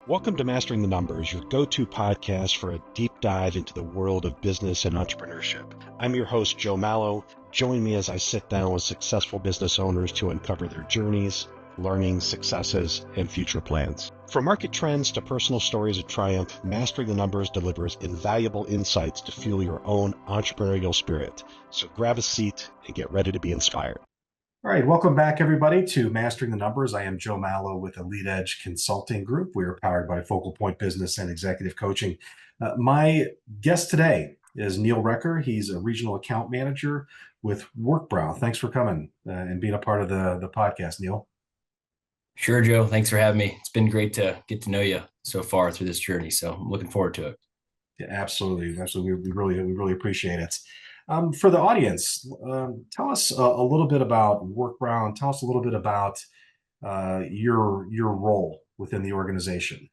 Welcome to Mastering the Numbers, your go-to podcast for a deep dive into the world of business and entrepreneurship. I'm your host, Joe Mallo. Join me as I sit down with successful business owners to uncover their journeys, learnings, successes, and future plans. From market trends to personal stories of triumph, Mastering the Numbers delivers invaluable insights to fuel your own entrepreneurial spirit. So grab a seat and get ready to be inspired. All right, welcome back, everybody, to Mastering the Numbers. I am Joe Mallo with Elite Edge Consulting Group. We are powered by Focal Point Business and Executive Coaching. My guest today is Neil Recker. He's a regional account manager with Work Brau. Thanks for coming and being a part of the podcast, Neil. Sure, Joe. Thanks for having me. It's been great to get to know you so far through this journey. So I'm looking forward to it. Yeah, absolutely. We really appreciate it. For the audience, tell us a little bit about Work Brau. Tell us a little bit about your role within the organization.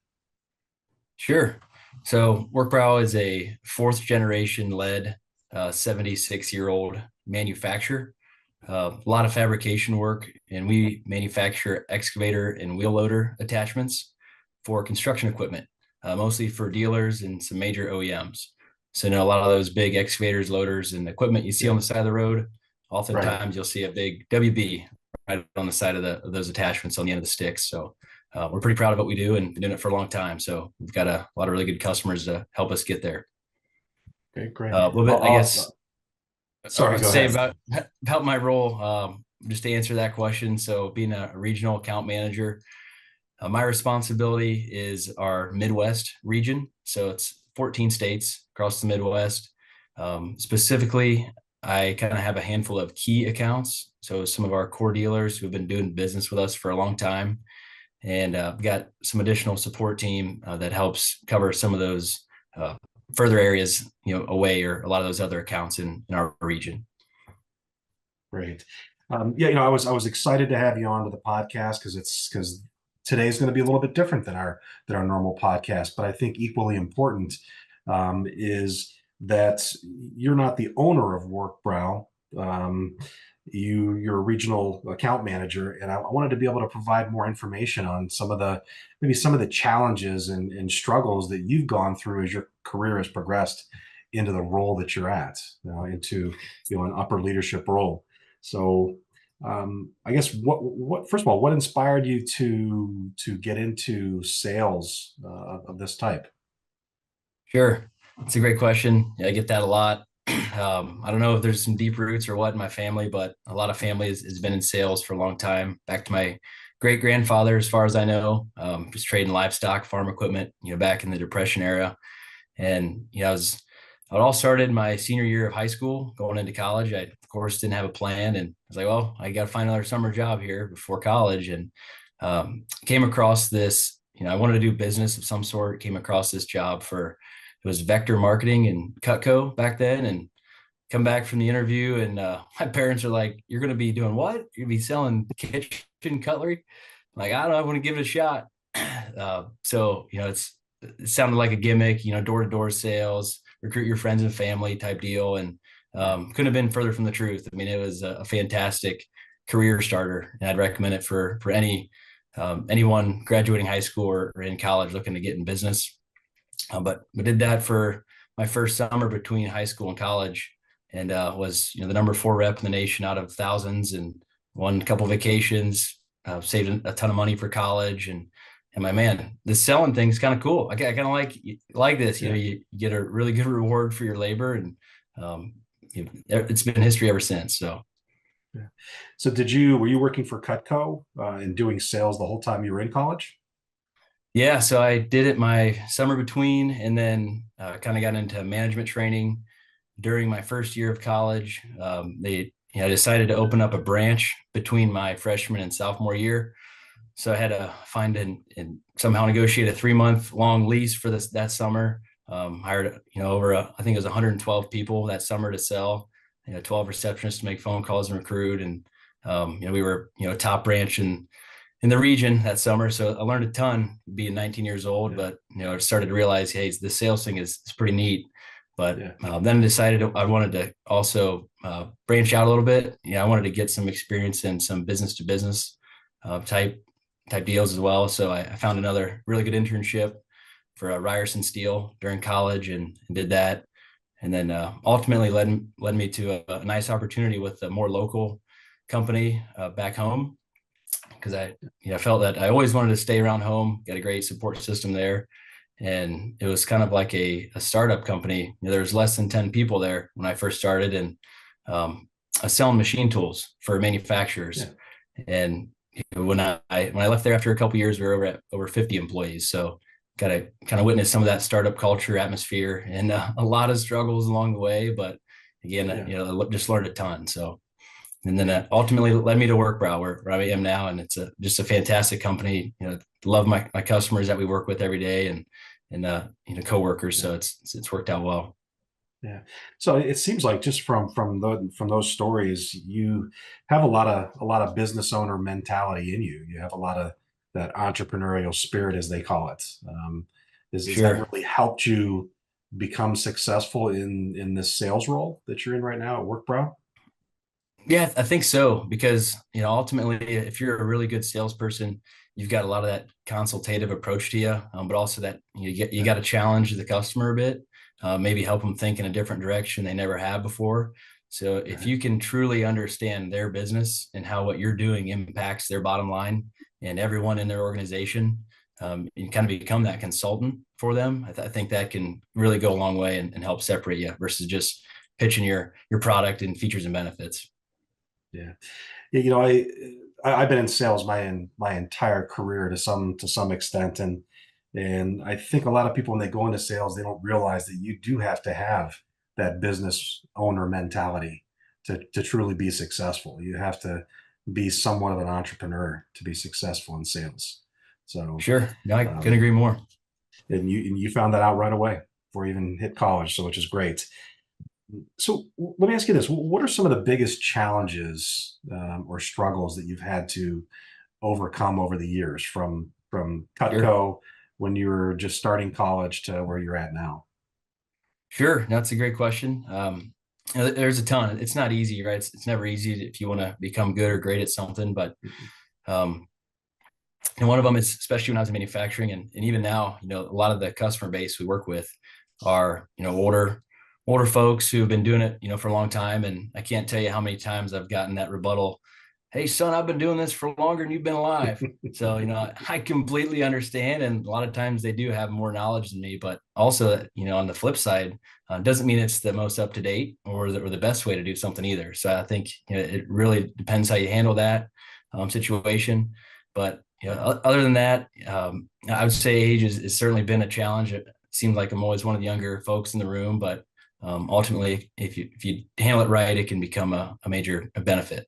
Sure. So Work Brau is a fourth generation led 76-year-old manufacturer. A lot of fabrication work, and we manufacture excavator and wheel loader attachments for construction equipment, mostly for dealers and some major OEMs. So, a lot of those big excavators, loaders, and equipment you see on the side of the road, oftentimes You'll see a big WB right on the side of those attachments on the end of the sticks. So we're pretty proud of what we do and been doing it for a long time. So we've got a lot of really good customers to help us get there. Okay, great. A little bit, I guess. Sorry, go say ahead. about my role, just to answer that question. So being a regional account manager, my responsibility is our Midwest region. So it's 14 states across the Midwest. Specifically, I kind of have a handful of key accounts. So some of our core dealers who have been doing business with us for a long time. And we've got some additional support team that helps cover some of those further areas, away, or a lot of those other accounts in our region. Great. I was excited to have you on to the podcast because today is going to be a little bit different than our normal podcast. But I think equally important is that you're not the owner of Work Brau. You're a regional account manager, and I wanted to be able to provide more information on some of the challenges and struggles that you've gone through as your career has progressed into the role that you're at, into an upper leadership role. So I guess first of all, what inspired you to get into sales of this type? Sure. It's a great question. Yeah, I get that a lot. I don't know if there's some deep roots or what in my family, but a lot of family has been in sales for a long time. Back to my great grandfather, as far as I know, just trading livestock, farm equipment, back in the Depression era. And, it all started my senior year of high school, going into college. I, of course, didn't have a plan. And I was like, well, I got to find another summer job here before college. And came across this, I wanted to do business of some sort, came across this job it was vector marketing and Cutco back then. And come back from the interview, and my parents are like, you're going to be doing what? You're going to be selling kitchen cutlery? I'm like, I don't know, I want to give it a shot. So, it sounded like a gimmick, door-to-door sales, recruit your friends and family type deal. And couldn't have been further from the truth. I mean, it was a fantastic career starter, and I'd recommend it for anyone graduating high school or in college looking to get in business. But we did that for my first summer between high school and college, and was the number 4 rep in the nation out of thousands, and won a couple vacations, saved a ton of money for college, and my man, this selling thing is kind of cool. I kind of like this. You get a really good reward for your labor, and it's been history ever since. So. Yeah. So were you working for Cutco and doing sales the whole time you were in college? Yeah, so I did it my summer between, and then kind of got into management training during my first year of college. They decided to open up a branch between my freshman and sophomore year. So I had to find and somehow negotiate a 3-month long lease for that summer. Hired, I think it was 112 people that summer to sell, 12 receptionists to make phone calls and recruit. And, we were, top branch in the region that summer. So I learned a ton being 19 years old, but, I started to realize, hey, the sales thing is pretty neat. But then I decided I wanted to also branch out a little bit. I wanted to get some experience in some business to business type type deals as well. So I found another really good internship for Ryerson Steel during college and did that. And then ultimately led me to a nice opportunity with a more local company back home because I felt that I always wanted to stay around home, got a great support system there. And it was kind of like a startup company. There was less than 10 people there when I first started, and I was selling machine tools for Yeah. manufacturers. And when I left there after a couple of years, we were over 50 employees. So got to kind of witness some of that startup culture atmosphere and a lot of struggles along the way. But again, Yeah. just learned a ton. So and then Yeah. that ultimately led me to Work Brau, where I am now, and it's just a fantastic company. Love my customers that we work with every day, and coworkers. Yeah. So it's worked out well. Yeah. So it seems like just from those stories, you have a lot of business owner mentality in you. You have a lot of that entrepreneurial spirit, as they call it. Is that Sure. really helped you become successful in this sales role that you're in right now at WorkBrow? Yeah, I think so because ultimately, if you're a really good salesperson, you've got a lot of that consultative approach to you, but also that you Yeah. got to challenge the customer a bit, maybe help them think in a different direction they never have before. So if Right. you can truly understand their business and how what you're doing impacts their bottom line and everyone in their organization, and kind of become that consultant for them, I think that can really go a long way and help separate you versus just pitching your product and features and benefits. Yeah. Yeah, I've been in sales my entire career to some extent, and I think a lot of people when they go into sales, they don't realize that you do have to have that business owner mentality to truly be successful. You have to be somewhat of an entrepreneur to be successful in sales. So, Sure. No, I couldn't um, agree more. and you found that out right away before you even hit college, so which is great. So let me ask you this: what are some of the biggest challenges or struggles that you've had to overcome over the years from Sure. Cutco when you were just starting college to where you're at now? Sure. That's a great question. There's a ton. It's not easy, right? It's never easy if you want to become good or great at something. But um, and one of them is especially when I was in manufacturing, and even now, a lot of the customer base we work with are older folks who have been doing it, for a long time. And I can't tell you how many times I've gotten that rebuttal, "Hey son, I've been doing this for longer than you've been alive." So, I completely understand. And a lot of times they do have more knowledge than me, but also, on the flip side, doesn't mean it's the most up to date or the best way to do something either. So I think, it really depends how you handle that situation. But, other than that, I would say age has certainly been a challenge. It seems like I'm always one of the younger folks in the room, but ultimately, if you handle it right, it can become a major benefit.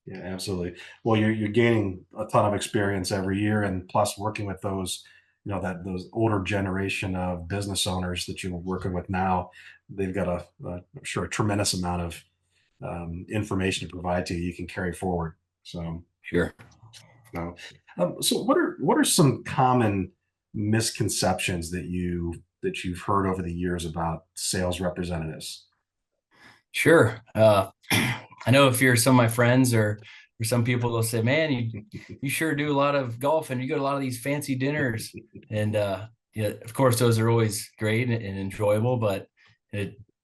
Yeah, absolutely. Well, you're gaining a ton of experience every year, and plus working with those older generation of business owners that you're working with now, they've got I'm sure a tremendous amount of information to provide to you. You can carry forward. So. Sure. So what are some common misconceptions that you've heard over the years about sales representatives? Sure. I know if you're some of my friends or some people, they'll say, "Man, you sure do a lot of golf and you go to a lot of these fancy dinners." And yeah, of course, those are always great and enjoyable, but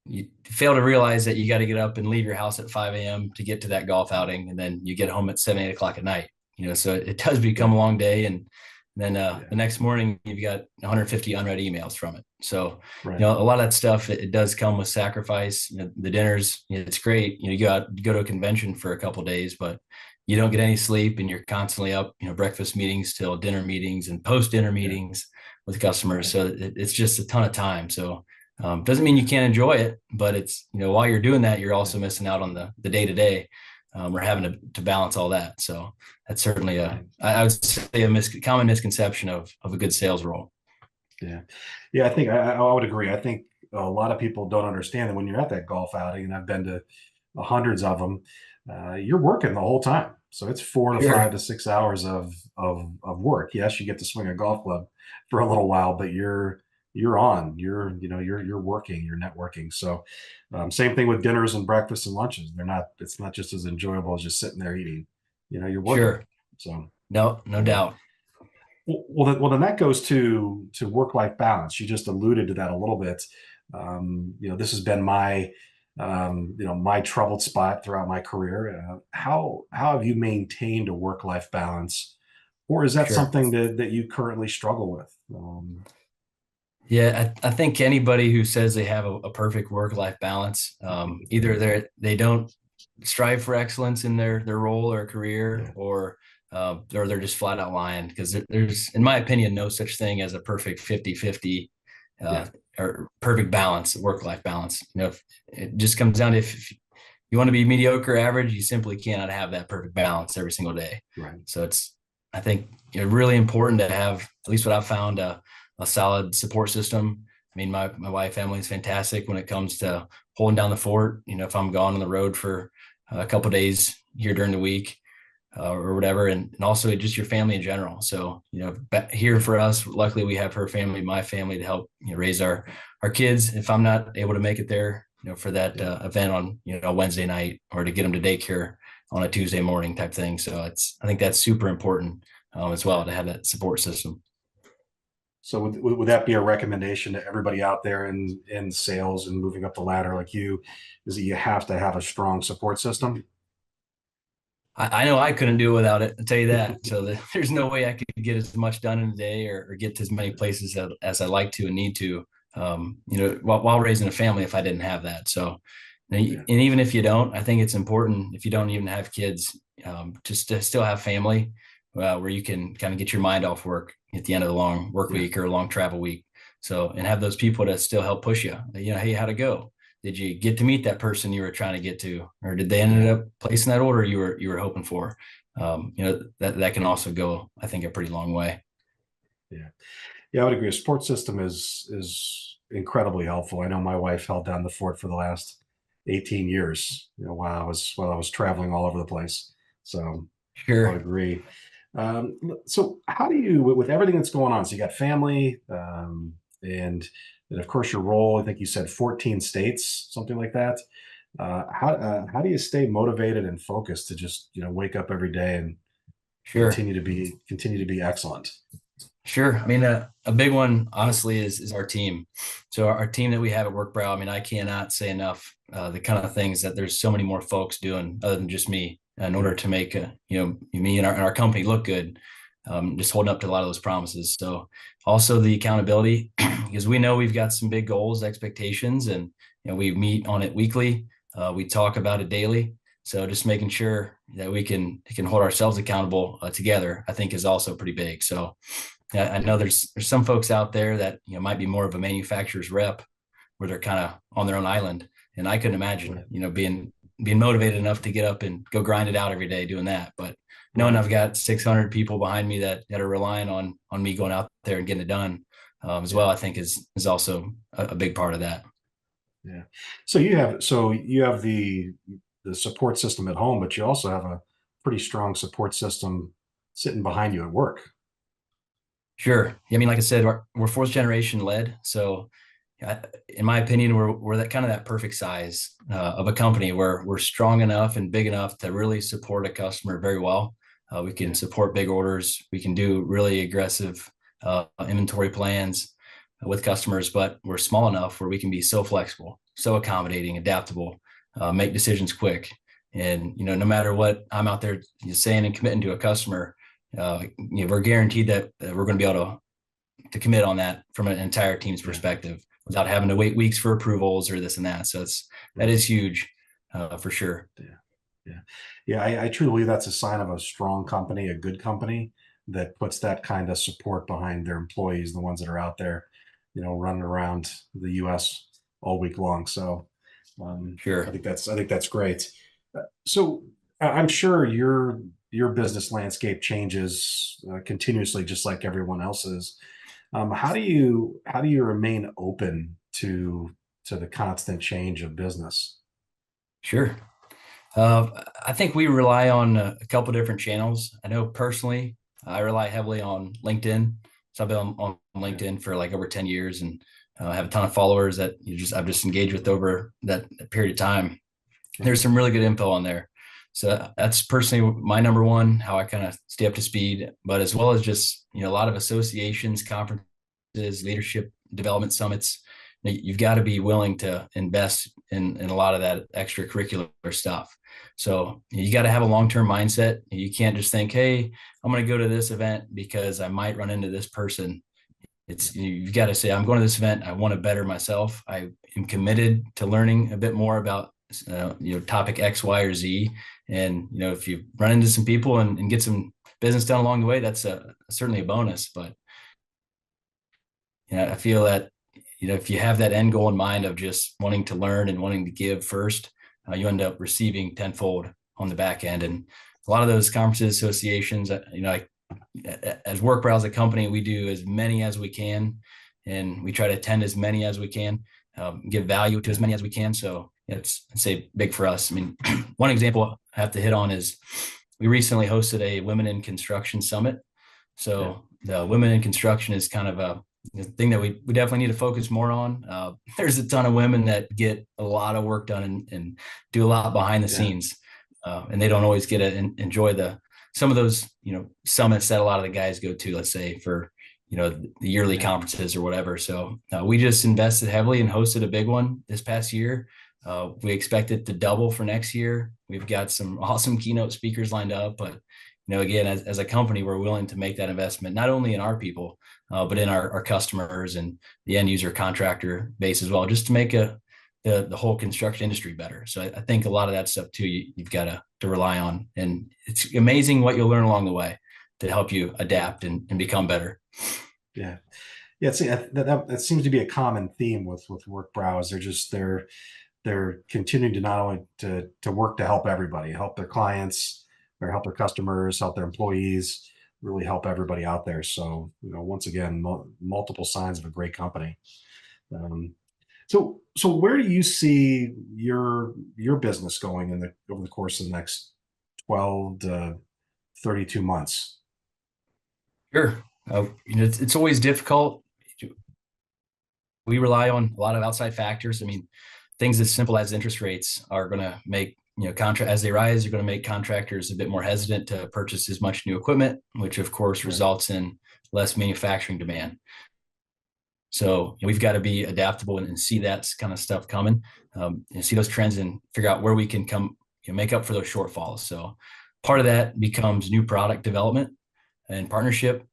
you fail to realize that you got to get up and leave your house at 5 a.m. to get to that golf outing, and then you get home at 7, 8 o'clock at night. So it does become Yeah, a long day, and then yeah, the next morning you've got 150 unread emails from it. So right, a lot of that stuff, it does come with sacrifice. The dinners, it's great. You go to a convention for a couple of days, but you don't get any sleep and you're constantly up, breakfast meetings till dinner meetings and post dinner yeah, meetings with customers. right, So it's just a ton of time. So doesn't mean you can't enjoy it, but it's, while you're doing that, you're yeah, also missing out on the day to day. We're having to balance all that. So that's certainly right. I would say common misconception of a good sales role. Yeah, yeah. I think I would agree. I think a lot of people don't understand that when you're at that golf outing, and I've been to hundreds of them, you're working the whole time. So it's 4 to 5 to 6 hours of work. Yes, you get to swing a golf club for a little while, but you're on. You're working. You're networking. So same thing with dinners and breakfasts and lunches. They're not. It's not just as enjoyable as just sitting there eating. You're working. Sure. So. No, no Yeah. doubt. Well, then that goes to work-life balance. You just alluded to that a little bit. This has been my troubled spot throughout my career. How have you maintained a work-life balance, or is that Sure. something that you currently struggle with? Yeah, I think anybody who says they have a perfect work-life balance, either they don't strive for excellence in their role or career, Yeah, or they're just flat out lying, because there's, in my opinion, no such thing as a perfect 50-50 uh, yeah, or perfect balance, work-life balance. If it just comes down to, if you want to be mediocre average, you simply cannot have that perfect balance every single day. right. So I think, really important to have, at least what I've found, a solid support system. I mean, my wife Emily is fantastic when it comes to holding down the fort. If I'm gone on the road for a couple days here during the week, or whatever, and also just your family in general. So, here for us, luckily we have her family, my family, to help raise our kids. If I'm not able to make it there, for that Yeah. event on Wednesday night, or to get them to daycare on a Tuesday morning type thing. So I think that's super important, as well, to have that support system. So would that be a recommendation to everybody out there in sales and moving up the ladder like you, is that you have to have a strong support system? I know I couldn't do it without it. I'll tell you that. So there's no way I could get as much done in a day, or get to as many places as I like to and need to, while raising a family, if I didn't have that. So, and Yeah, even if you don't, I think it's important, if you don't even have kids, just to still have family, where you can kind of get your mind off work at the end of the long work yeah, week or a long travel week. So, and have those people to still help push you. Hey, how'd it go? Did you get to meet that person you were trying to get to, or did they ended yeah, up placing that order you were hoping for? That can also go, I think, a pretty long way. yeah. Yeah, I would agree. A support system is incredibly helpful. I know my wife held down the fort for the last 18 years, while I was traveling all over the place. So I would Sure. agree. So how do you, with everything that's going on? So you got family, and of course your role. I think you said 14 states, something like that. How do you stay motivated and focused to just wake up every day and Sure. continue to be excellent? Sure. I mean, a big one, honestly, is our team. So our team that we have at Work Brau, I mean, I cannot say enough, the kind of things that there's so many more folks doing other than just me, in order Yeah, to make, me and our company look good, just holding up to a lot of those promises. So also the accountability, because we know we've got some big goals, expectations, and we meet on it weekly. We talk about it daily. So just making sure that we can hold ourselves accountable, together, I think, is also pretty big. So I know there's some folks out there that might be more of a manufacturer's rep, where they're kind of on their own island, and I couldn't imagine right, being motivated enough to get up and go grind it out every day doing that. But knowing right. I've got 600 people behind me that are relying on me going out there and getting it done, as Yeah, well, I think is also a big part of that. yeah. So you have the support system at home, but you also have a pretty strong support system sitting behind you at work. Sure. Yeah, I mean, like I said, we're fourth generation led. So, in my opinion, we're that kind of that perfect size, of a company where we're strong enough and big enough to really support a customer very well. We can Yeah, support big orders. We can do really aggressive, inventory plans with customers, but we're small enough where we can be so flexible, so accommodating, adaptable, make decisions quick. And no matter what I'm out there saying and committing to a customer, we're guaranteed that we're going to be able to commit on that from an entire team's yeah, perspective, without having to wait weeks for approvals or this and that. So that right. is huge, for sure. Yeah, yeah, yeah. I truly believe that's a sign of a strong company, a good company that puts that kind of support behind their employees, the ones that are out there, running around the U.S. all week long. So I Sure. think that's great. So I'm sure your business landscape changes continuously, just like everyone else's. How do you remain open to the constant change of business? Sure. I think we rely on a couple different channels. I know personally, I rely heavily on LinkedIn. So I've been on Yeah, LinkedIn for like over 10 years, and have a ton of followers that I've just engaged with over that period of time. right. There's some really good info on there. So that's personally my number one, how I kind of stay up to speed, but as well as just, a lot of associations, conferences, leadership development summits. You've got to be willing to invest in a lot of that extracurricular stuff. So you got to have a long-term mindset. You can't just think, hey, I'm going to go to this event because I might run into this person. You've got to say, I'm going to this event. I want to better myself. I am committed to learning a bit more about topic X, Y, or Z. And if you run into some people and get some business done along the way, that's certainly a bonus. But I feel that if you have that end goal in mind of just wanting to learn and wanting to give first, you end up receiving tenfold on the back end. And a lot of those conferences, associations, as Work Brau as a company, we do as many as we can, and we try to attend as many as we can, give value to as many as we can. So it's, I'd say, big for us. I mean, one example I have to hit on is we recently hosted a Women in Construction Summit. So the Women in Construction is kind of a thing that we definitely need to focus more on. There's a ton of women that get a lot of work done and do a lot behind the scenes, and they don't always get to enjoy some of those summits that a lot of the guys go to, let's say for the yearly conferences or whatever. So we just invested heavily and hosted a big one this past year. We expect it to double for next year. We've got some awesome keynote speakers lined up, but again, as a company, we're willing to make that investment, not only in our people, but in our customers and the end user contractor base as well, just to make the whole construction industry better. So I think a lot of that stuff too, you've got to rely on, and it's amazing what you'll learn along the way to help you adapt and become better. Yeah. Yeah. That seems to be a common theme with Work Brau. They're continuing to not only to work to help everybody, help their clients, or help their customers, help their employees, really help everybody out there. So, once again, multiple signs of a great company. So where do you see your business going over the course of the next 12 to 32 months? Sure. It's always difficult. We rely on a lot of outside factors. I mean, things as simple as interest rates are going to make as they rise, you're going to make contractors a bit more hesitant to purchase as much new equipment, which of course results in less manufacturing demand. So we've got to be adaptable and see that kind of stuff coming, and see those trends and figure out where we can make up for those shortfalls. So part of that becomes new product development and partnership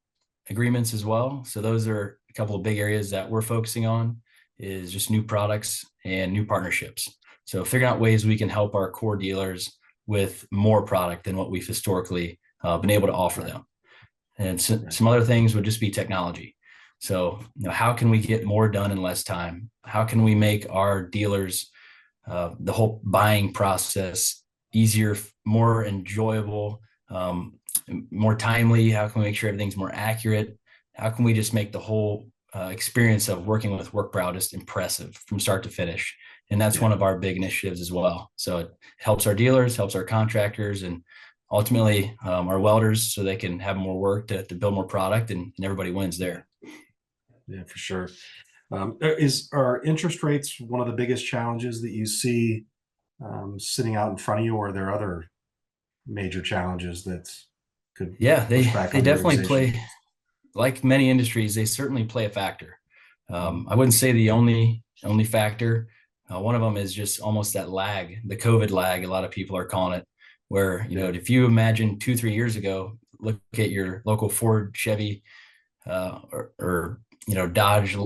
agreements as well. So those are a couple of big areas that we're focusing on, is just new products and new partnerships. So figuring out ways we can help our core dealers with more product than what we've historically been able to offer them. And some other things would just be technology. So, how can we get more done in less time? How can we make our dealers, the whole buying process easier, more enjoyable, more timely? How can we make sure everything's more accurate? How can we just make the whole experience of working with Work Brau just impressive from start to finish? And that's one of our big initiatives as well. So it helps our dealers, helps our contractors, and ultimately our welders, so they can have more work to build more product, and everybody wins there. Yeah, for sure. Are interest rates one of the biggest challenges that you see sitting out in front of you, or are there other major challenges that could they back they definitely play, like many industries, they certainly play a factor. I wouldn't say the only factor. One of them is just almost that lag, the COVID lag, a lot of people are calling it, where if you imagine 2-3 years ago, look at your local Ford, Chevy, or Dodge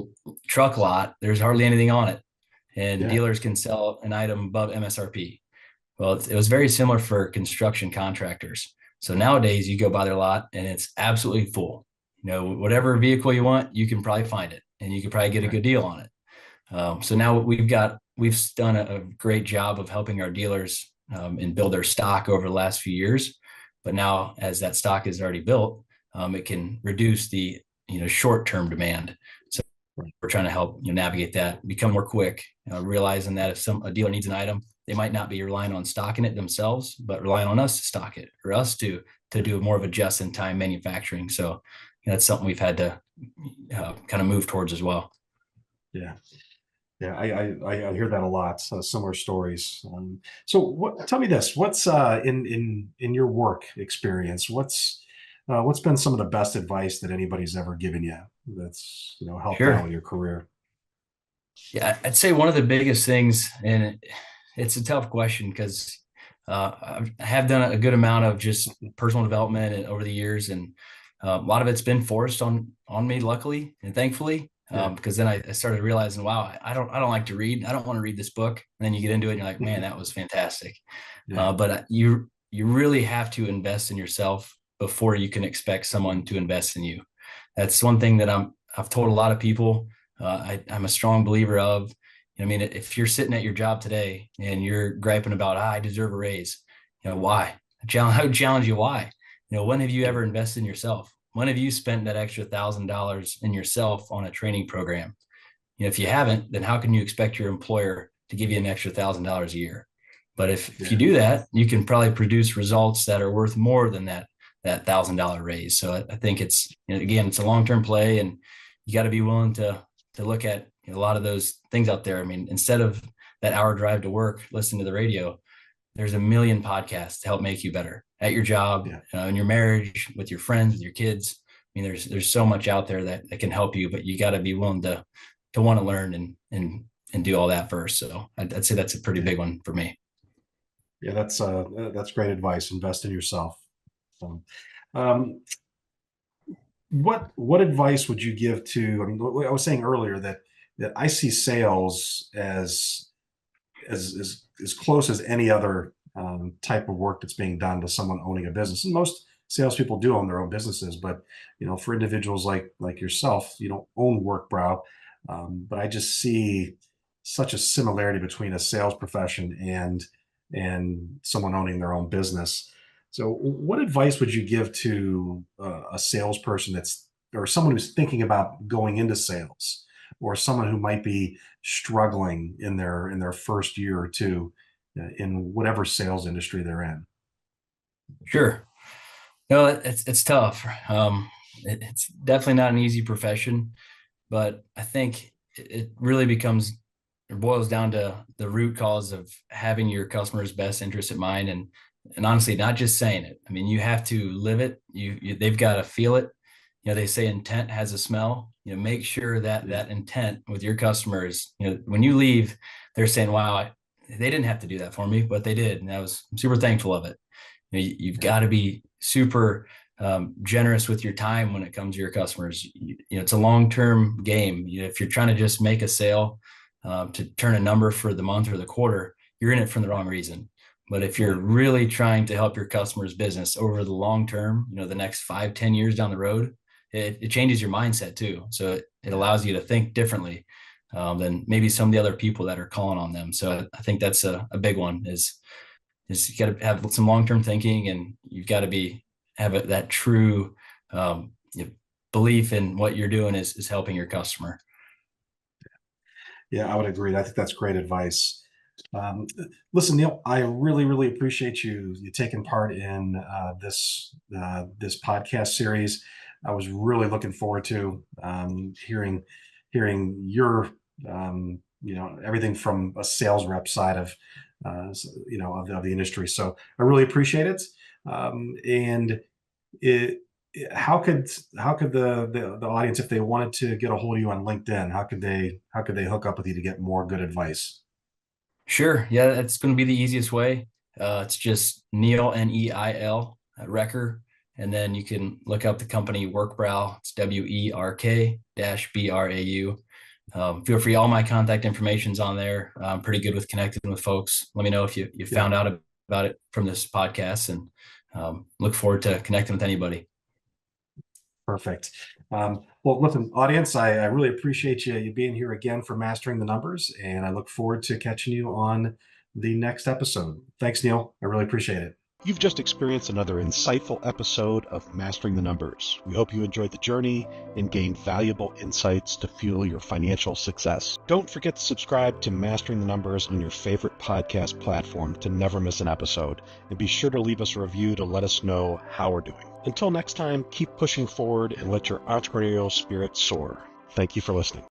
truck lot, there's hardly anything on it, and dealers can sell an item above MSRP. Well, it was very similar for construction contractors. So nowadays you go by their lot and it's absolutely full. Whatever vehicle you want, you can probably find it, and you can probably get a good deal on it. So now we've done a great job of helping our dealers and build their stock over the last few years. But now, as that stock is already built, it can reduce the short-term demand. So we're trying to help navigate that, become more quick, realizing that if a dealer needs an item, they might not be relying on stocking it themselves, but relying on us to stock it, or us to do more of a just-in-time manufacturing. So that's something we've had to kind of move towards as well. Yeah. Yeah, I hear that a lot, similar stories. So tell me this, what's in your work experience, what's been some of the best advice that anybody's ever given you that's, helped out Sure. with your career? Yeah, I'd say one of the biggest things, and it's a tough question because I have done a good amount of just personal development over the years, and a lot of it's been forced on me, luckily and thankfully. Yeah, Because then I started realizing, wow, I don't like to read. I don't want to read this book. And then you get into it, and you're like, man, that was fantastic. yeah, But you really have to invest in yourself before you can expect someone to invest in you. That's one thing that I've told a lot of people. I'm a strong believer of. I mean, if you're sitting at your job today and you're griping about, I deserve a raise, why? I would challenge you, why? When have you yeah, ever invested in yourself? When have you spent that extra $1,000 in yourself on a training program? If you haven't, then how can you expect your employer to give you an extra $1,000 a year? But if you yeah, do that, you can probably produce results that are worth more than that $1,000 raise. So I think it's, again, it's a long-term play, and you got to be willing to look at a lot of those things out there. I mean, instead of that hour drive to work, listening to the radio, there's a million podcasts to help make you better at your job, yeah, in your marriage, with your friends, with your kids. I mean, there's so much out there that can help you, but you got to be willing to want to learn and do all that first. So I'd say that's a pretty yeah, big one for me. yeah. That's great advice. Invest in yourself. So, um, what advice would you give to? I mean, I was saying earlier that I see sales as close as any other type of work that's being done to someone owning a business. And most salespeople do own their own businesses, but for individuals like yourself, you don't own Work Brau, but I just see such a similarity between a sales profession and someone owning their own business. So, what advice would you give to a salesperson or someone who's thinking about going into sales, or someone who might be struggling in their first year or two in whatever sales industry they're in? Sure. No, it's tough. It's definitely not an easy profession, but I think it really becomes or boils down to the root cause of having your customer's best interest in mind, and honestly, not just saying it. I mean, you have to live it. They've got to feel it. They say intent has a smell. Make sure that Yeah, that intent with your customers, when you leave, they're saying, wow, they didn't have to do that for me, but they did, and I'm super thankful of it. You've yeah, got to be super generous with your time when it comes to your customers. It's a long-term game. If you're trying to just make a sale to turn a number for the month or the quarter, you're in it for the wrong reason. But if you're right, really trying to help your customers' business over the long term, the next 5, 10 years down the road, it changes your mindset too. So it yeah, allows you to think differently than maybe some of the other people that are calling on them. So I think that's a big one is you got to have some long-term thinking, and you've got to have that true belief in what you're doing is helping your customer. yeah. I would agree. I think that's great advice. Um, Listen, Neil, I really, really appreciate you taking part in this podcast series. I was really looking forward to hearing your everything from a sales rep side of of the industry. So I really appreciate it. And it, how could the audience, if they wanted to get a hold of you on LinkedIn, how could they hook up with you to get more good advice? Sure. Yeah, that's going to be the easiest way. It's just Neil, Neil Recker. And then you can look up the company Work Brau. It's WERK-BRAU. Feel free. All my contact information's on there. I'm pretty good with connecting with folks. Let me know if you Yeah. found out about it from this podcast, and look forward to connecting with anybody. Perfect. Well, listen, audience, I really appreciate you being here again for Mastering the Numbers, and I look forward to catching you on the next episode. Thanks, Neil. I really appreciate it. You've just experienced another insightful episode of Mastering the Numbers. We hope you enjoyed the journey and gained valuable insights to fuel your financial success. Don't forget to subscribe to Mastering the Numbers on your favorite podcast platform to never miss an episode, and be sure to leave us a review to let us know how we're doing. Until next time, keep pushing forward and let your entrepreneurial spirit soar. Thank you for listening.